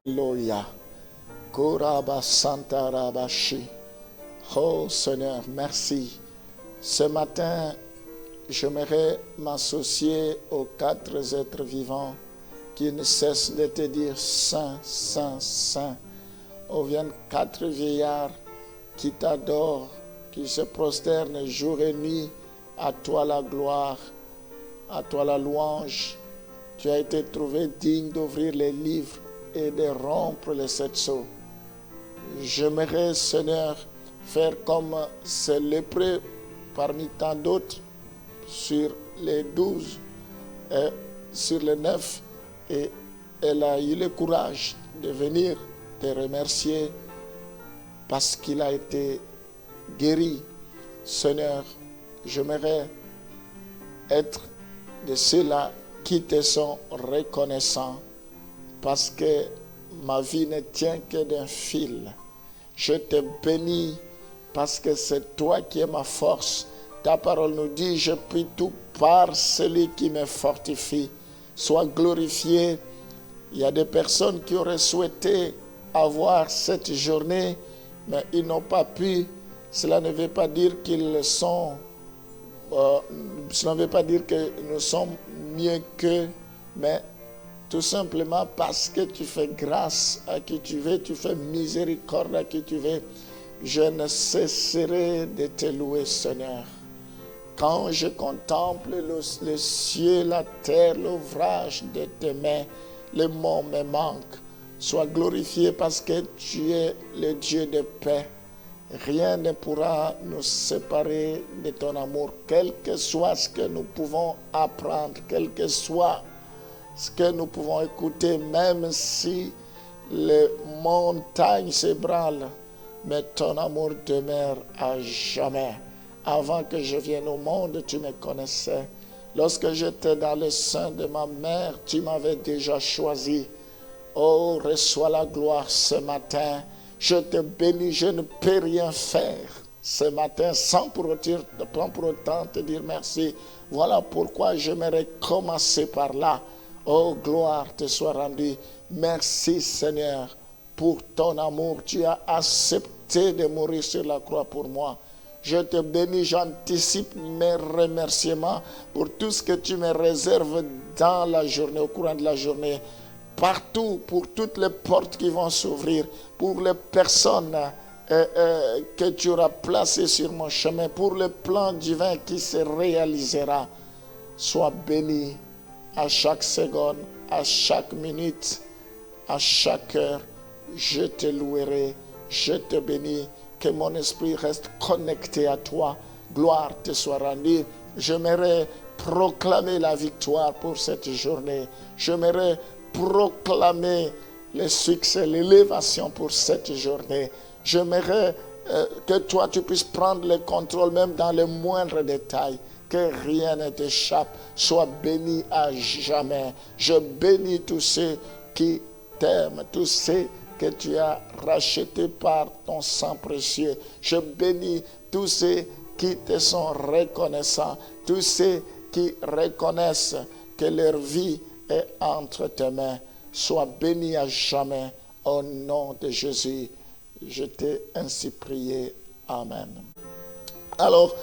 Alléluia. Koraba Santa Rabashi. Oh Seigneur, merci. Ce matin, j'aimerais m'associer aux 4 êtres vivants qui ne cessent de te dire Saint, Saint, Saint. Oh, viennent 4 vieillards qui t'adorent, qui se prosternent jour et nuit. À toi la gloire, à toi la louange. Tu as été trouvé digne d'ouvrir les livres et de rompre les 7 sceaux. J'aimerais, Seigneur, faire comme ces lépreux parmi tant d'autres sur les 12, sur les 9, et elle a eu le courage de venir te remercier parce qu'il a été guéri. Seigneur, j'aimerais être de ceux-là qui te sont reconnaissants parce que ma vie ne tient que d'un fil. Je te bénis parce que c'est toi qui es ma force. Ta parole nous dit, je puis tout par celui qui me fortifie. Sois glorifié. Il y a des personnes qui auraient souhaité avoir cette journée, mais ils n'ont pas pu. Cela ne veut pas dire qu'ils sont... cela ne veut pas dire que nous sommes mieux qu'eux, mais tout simplement parce que tu fais grâce à qui tu veux, tu fais miséricorde à qui tu veux. Je ne cesserai de te louer, Seigneur. Quand je contemple le ciel, la terre, l'ouvrage de tes mains, les mots me manquent. Sois glorifié parce que tu es le Dieu de paix. Rien ne pourra nous séparer de ton amour, quel que soit ce que nous pouvons apprendre, quel que soit ce que nous pouvons écouter, même si les montagnes s'ébranlent, mais ton amour demeure à jamais. Avant que je vienne au monde, tu me connaissais. Lorsque j'étais dans le sein de ma mère, tu m'avais déjà choisi. Oh, reçois la gloire ce matin. Je te bénis, je ne peux rien faire ce matin sans pour autant te dire merci. Voilà pourquoi j'aimerais commencer par là. Oh, gloire te soit rendue. Merci Seigneur pour ton amour. Tu as accepté de mourir sur la croix pour moi. Je te bénis, j'anticipe mes remerciements pour tout ce que tu me réserves dans la journée, au courant de la journée. Partout, pour toutes les portes qui vont s'ouvrir, pour les personnes que tu auras placées sur mon chemin, pour le plan divin qui se réalisera. Sois béni à chaque seconde, à chaque minute, à chaque heure. Je te louerai, je te bénis, que mon esprit reste connecté à toi. Gloire te soit rendue. J'aimerais proclamer la victoire pour cette journée. J'aimerais proclamer le succès, l'élévation pour cette journée. J'aimerais que toi, tu puisses prendre le contrôle même dans les moindres détails, que rien ne t'échappe. Sois béni à jamais. Je bénis tous ceux qui t'aiment, tous ceux que tu as rachetés par ton sang précieux. Je bénis tous ceux qui te sont reconnaissants, tous ceux qui reconnaissent que leur vie est entre tes mains. Sois béni à jamais au nom de Jésus. Je t'ai ainsi prié. Amen. Alors,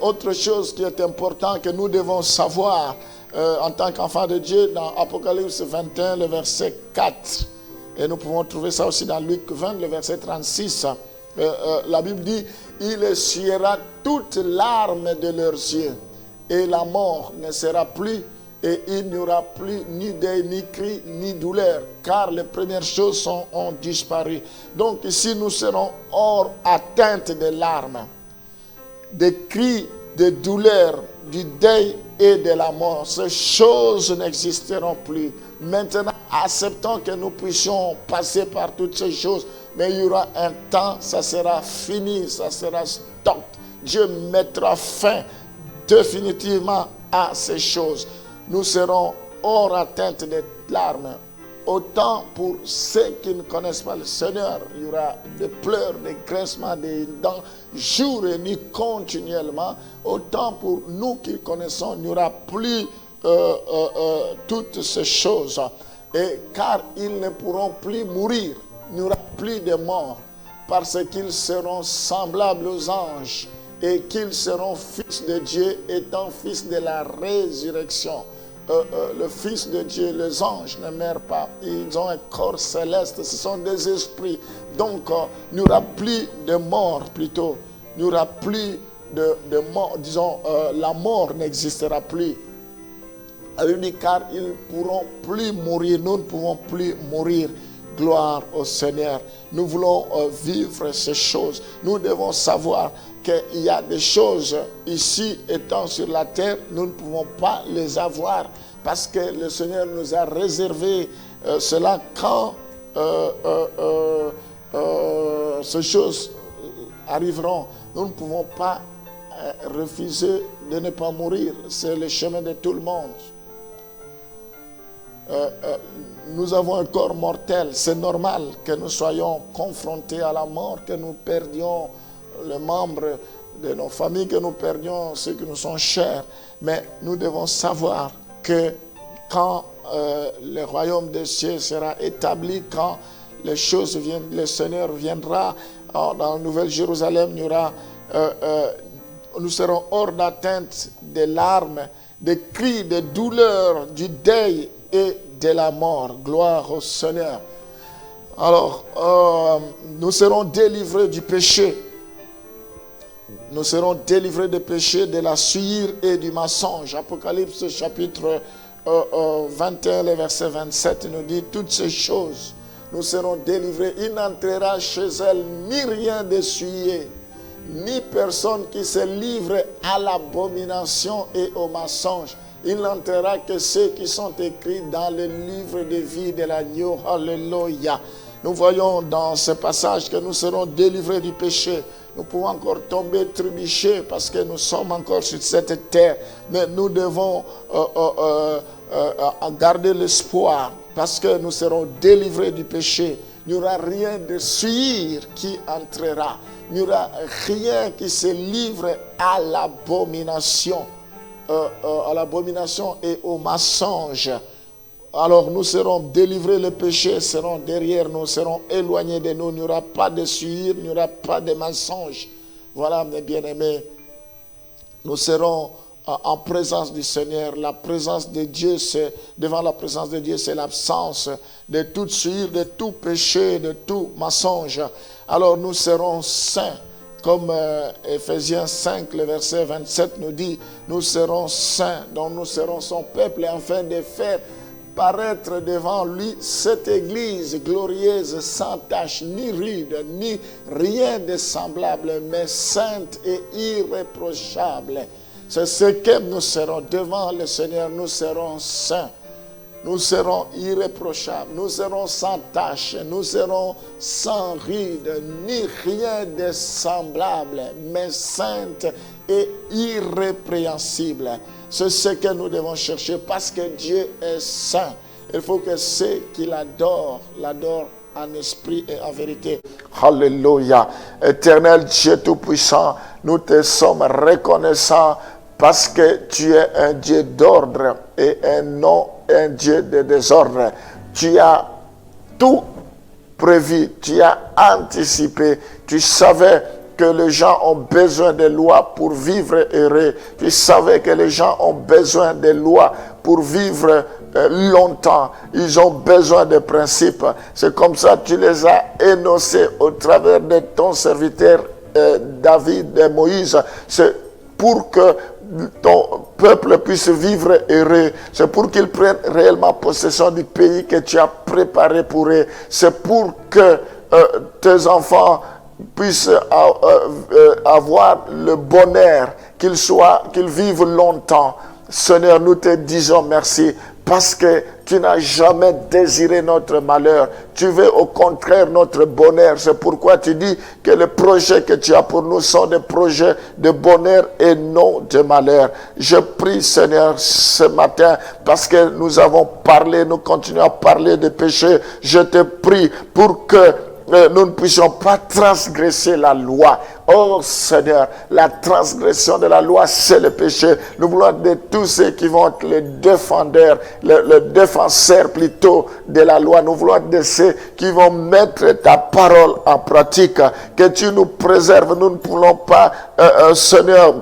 autre chose qui est important que nous devons savoir en tant qu'enfants de Dieu, dans Apocalypse 21, le verset 4, et nous pouvons trouver ça aussi dans Luc 20, le verset 36, la Bible dit, il essuiera toutes larmes de leurs yeux, et la mort ne sera plus, et il n'y aura plus ni deuil, ni cri, ni douleur, car les premières choses ont disparu. Donc ici, nous serons hors atteinte des larmes, des cris, des douleurs, du deuil et de la mort. Ces choses n'existeront plus. Maintenant, acceptons que nous puissions passer par toutes ces choses, mais il y aura un temps, ça sera fini, ça sera stop. Dieu mettra fin définitivement à ces choses. Nous serons hors atteinte des larmes. Autant pour ceux qui ne connaissent pas le Seigneur, il y aura des pleurs, des grincements des dents, jour et nuit continuellement. Autant pour nous qui connaissons, il n'y aura plus toutes ces choses. Et car ils ne pourront plus mourir, il n'y aura plus de mort, parce qu'ils seront semblables aux anges et qu'ils seront fils de Dieu, étant fils de la résurrection. Le Fils de Dieu, les anges ne meurent pas, ils ont un corps céleste, ce sont des esprits. Donc, il n'y aura plus de mort plutôt, il n'y aura plus de mort, disons, la mort n'existera plus. Il dit, car ils ne pourront plus mourir, nous ne pouvons plus mourir. Gloire au Seigneur. Nous voulons vivre ces choses. Nous devons savoir qu'il y a des choses ici, étant sur la terre, nous ne pouvons pas les avoir parce que le Seigneur nous a réservé cela quand ces choses arriveront. Nous ne pouvons pas refuser de ne pas mourir. C'est le chemin de tout le monde. Nous avons un corps mortel. C'est normal que nous soyons confrontés à la mort, que nous perdions les membres de nos familles, que nous perdions ceux qui nous sont chers. Mais nous devons savoir que quand le royaume des cieux sera établi, quand les choses viennent, le Seigneur viendra dans la Nouvelle Jérusalem, il y aura, nous serons hors d'atteinte des larmes, des cris, des douleurs, du deuil et de la mort. Gloire au Seigneur. Alors, nous serons délivrés du péché. Nous serons délivrés du péché, de la suire et du mensonge. Apocalypse chapitre 21, le verset 27 nous dit toutes ces choses. Nous serons délivrés. Il n'entrera chez elle ni rien de souillé, ni personne qui se livre à l'abomination et au mensonge. Il n'entrera que ceux qui sont écrits dans le livre de vie de l'agneau. Alléluia. Nous voyons dans ce passage que nous serons délivrés du péché. Nous pouvons encore tomber, trébucher parce que nous sommes encore sur cette terre. Mais nous devons garder l'espoir parce que nous serons délivrés du péché. Il n'y aura rien de suir qui entrera. Il n'y aura rien qui se livre à l'abomination. À l'abomination et au mensonge. Alors nous serons délivrés, les péchés seront derrière nous, seront éloignés de nous. Il n'y aura pas de suir, il n'y aura pas de mensonge. Voilà, mes bien-aimés, nous serons en présence du Seigneur. La présence de Dieu, devant la présence de Dieu, c'est l'absence de toute suire, de tout péché, de tout mensonge. Alors nous serons saints. Comme Ephésiens 5, le verset 27 nous dit, nous serons saints, donc nous serons son peuple, afin de faire paraître devant lui cette église glorieuse, sans tache, ni rude, ni rien de semblable, mais sainte et irréprochable. C'est ce que nous serons devant le Seigneur, nous serons saints. Nous serons irréprochables, nous serons sans tache, nous serons sans ride, ni rien de semblable, mais sainte et irrépréhensible. C'est ce que nous devons chercher parce que Dieu est saint. Il faut que ceux qui l'adorent en esprit et en vérité. Alléluia. Éternel Dieu Tout-Puissant, nous te sommes reconnaissants parce que tu es un Dieu d'ordre et non un Dieu de désordre. Tu as tout prévu, tu as anticipé, tu savais que les gens ont besoin de lois pour vivre heureux. Tu savais que les gens ont besoin de lois pour vivre longtemps. Ils ont besoin de principes. C'est comme ça que tu les as énoncés au travers de ton serviteur David et Moïse. C'est pour que ton peuple puisse vivre heureux. C'est pour qu'ils prennent réellement possession du pays que tu as préparé pour eux. C'est pour que tes enfants puissent avoir le bonheur, qu'ils vivent longtemps. Seigneur, nous te disons merci parce que tu n'as jamais désiré notre malheur. Tu veux au contraire notre bonheur. C'est pourquoi tu dis que les projets que tu as pour nous sont des projets de bonheur et non de malheur. Je prie, Seigneur, ce matin, parce que nous avons parlé, nous continuons à parler de péché. Je te prie pour que nous ne puissions pas transgresser la loi. Oh Seigneur, la transgression de la loi, c'est le péché. Nous voulons de tous ceux qui vont être les défendeurs, le défenseur plutôt de la loi. Nous voulons de ceux qui vont mettre ta parole en pratique. Que tu nous préserves. Nous ne voulons pas, Seigneur,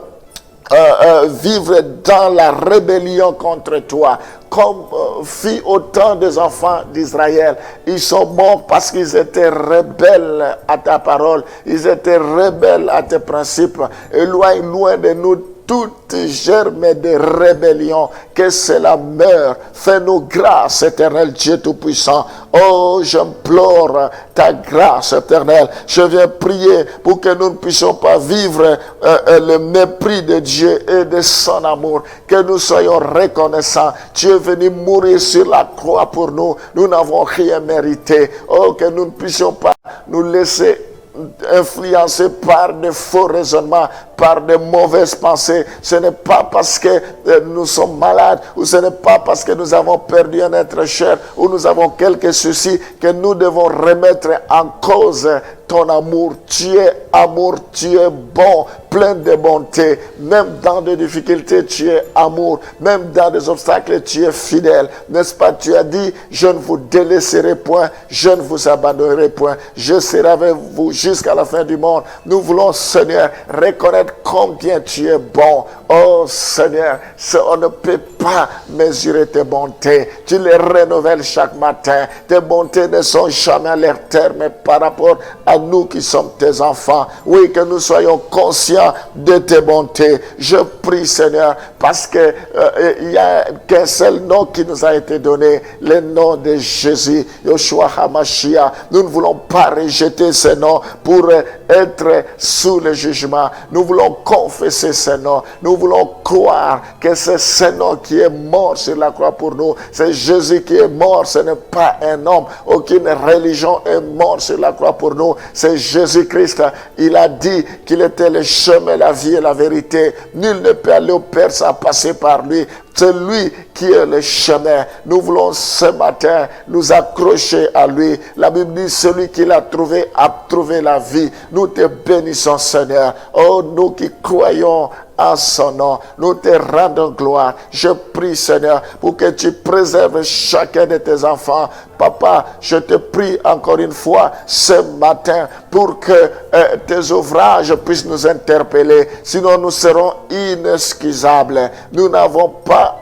vivre dans la rébellion contre toi, comme fit autant des enfants d'Israël. Ils sont morts parce qu'ils étaient rebelles à ta parole, ils étaient rebelles à tes principes. Éloigne loin de nous toute germe de rébellion, que cela meure. Fais-nous grâce, éternel Dieu Tout-Puissant. Oh, j'implore ta grâce, éternelle. Je viens prier pour que nous ne puissions pas vivre le mépris de Dieu et de son amour. Que nous soyons reconnaissants. Tu es venu mourir sur la croix pour nous. Nous n'avons rien mérité. Oh, que nous ne puissions pas nous laisser influencés par de faux raisonnements, par de mauvaises pensées. Ce n'est pas parce que nous sommes malades, ou ce n'est pas parce que nous avons perdu un être cher, ou nous avons quelques soucis, que nous devons remettre en cause ton amour. Tu es amour, tu es bon, plein de bonté. Même dans des difficultés, tu es amour. Même dans des obstacles, tu es fidèle. N'est-ce pas? Tu as dit, je ne vous délaisserai point, je ne vous abandonnerai point. Je serai avec vous jusqu'à la fin du monde. Nous voulons, Seigneur, reconnaître combien tu es bon. Oh Seigneur, on ne peut pas mesurer tes bontés. Tu les renouvelles chaque matin. Tes bontés ne sont jamais à leur terme par rapport à nous qui sommes tes enfants. Oui, que nous soyons conscients de tes bontés. Je prie, Seigneur, parce que il n'y a qu'un seul nom qui nous a été donné, le nom de Jésus, Yeshua HaMashiach. Nous ne voulons pas rejeter ce nom pour être sous le jugement. Nous voulons confesser ce nom. Nous voulons croire que c'est ce nom qui est mort sur la croix pour nous. C'est Jésus qui est mort. Ce n'est pas un homme. Aucune religion est morte sur la croix pour nous. C'est Jésus-Christ. Il a dit qu'il était le chemin, la vie et la vérité. Nul ne peut aller au Père sans passer par lui. C'est lui qui est le chemin. Nous voulons ce matin nous accrocher à lui. La Bible dit, celui qui l'a trouvé a trouvé la vie. Nous te bénissons, Seigneur. Oh, nous qui croyons en son nom, nous te rendons gloire. Je prie, Seigneur, pour que tu préserves chacun de tes enfants. Papa, je te prie encore une fois ce matin pour que tes ouvrages puissent nous interpeller. Sinon, nous serons inexcusables. Nous n'avons pas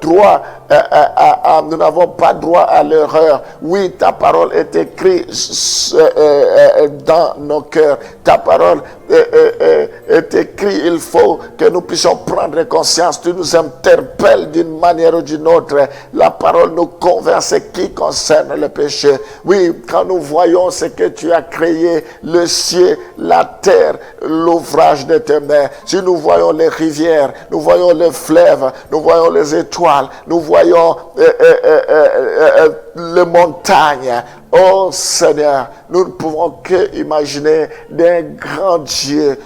droit nous n'avons pas droit à l'erreur. Oui, ta parole est écrite dans nos cœurs. Ta parole est écrite. Il faut que nous puissions prendre conscience. Tu nous interpelles d'une manière ou d'une autre. La parole nous convainc ce qui concerne le péché. Oui, quand nous voyons ce que tu as créé, le ciel, la terre, l'ouvrage de tes mains. Si nous voyons les rivières, nous voyons les fleuves, nous voyons les étoiles, nous voyons les montagnes. Oh Seigneur, nous ne pouvons que imaginer d'un grand Dieu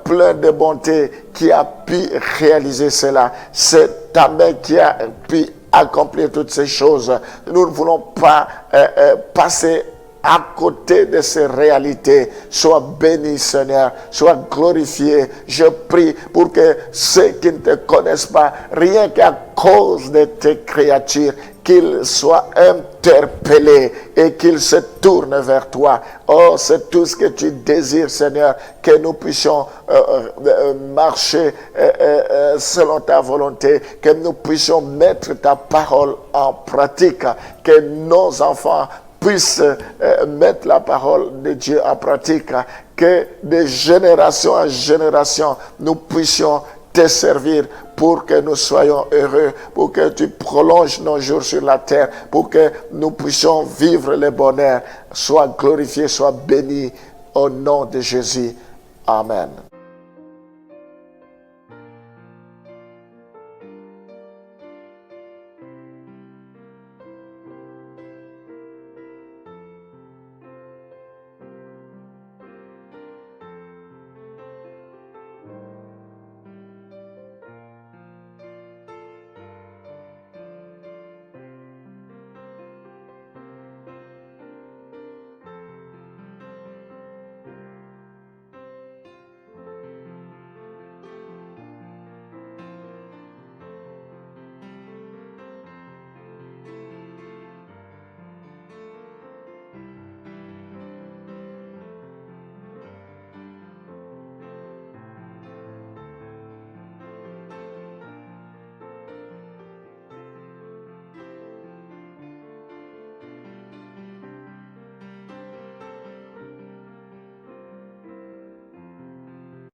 plein de bonté qui a pu réaliser cela. C'est ta main qui a pu accomplir toutes ces choses. Nous ne voulons pas passer à côté de ces réalités. Sois béni, Seigneur. Sois glorifié. Je prie pour que ceux qui ne te connaissent pas, rien qu'à cause de tes créatures, qu'ils soient interpellés et qu'ils se tournent vers toi. Oh, c'est tout ce que tu désires, Seigneur, que nous puissions marcher selon ta volonté, que nous puissions mettre ta parole en pratique, que nos enfants puissent mettre la parole de Dieu en pratique, que de génération en génération, nous puissions te servir pour que nous soyons heureux, pour que tu prolonges nos jours sur la terre, pour que nous puissions vivre le bonheur. Sois glorifié, sois béni au nom de Jésus. Amen.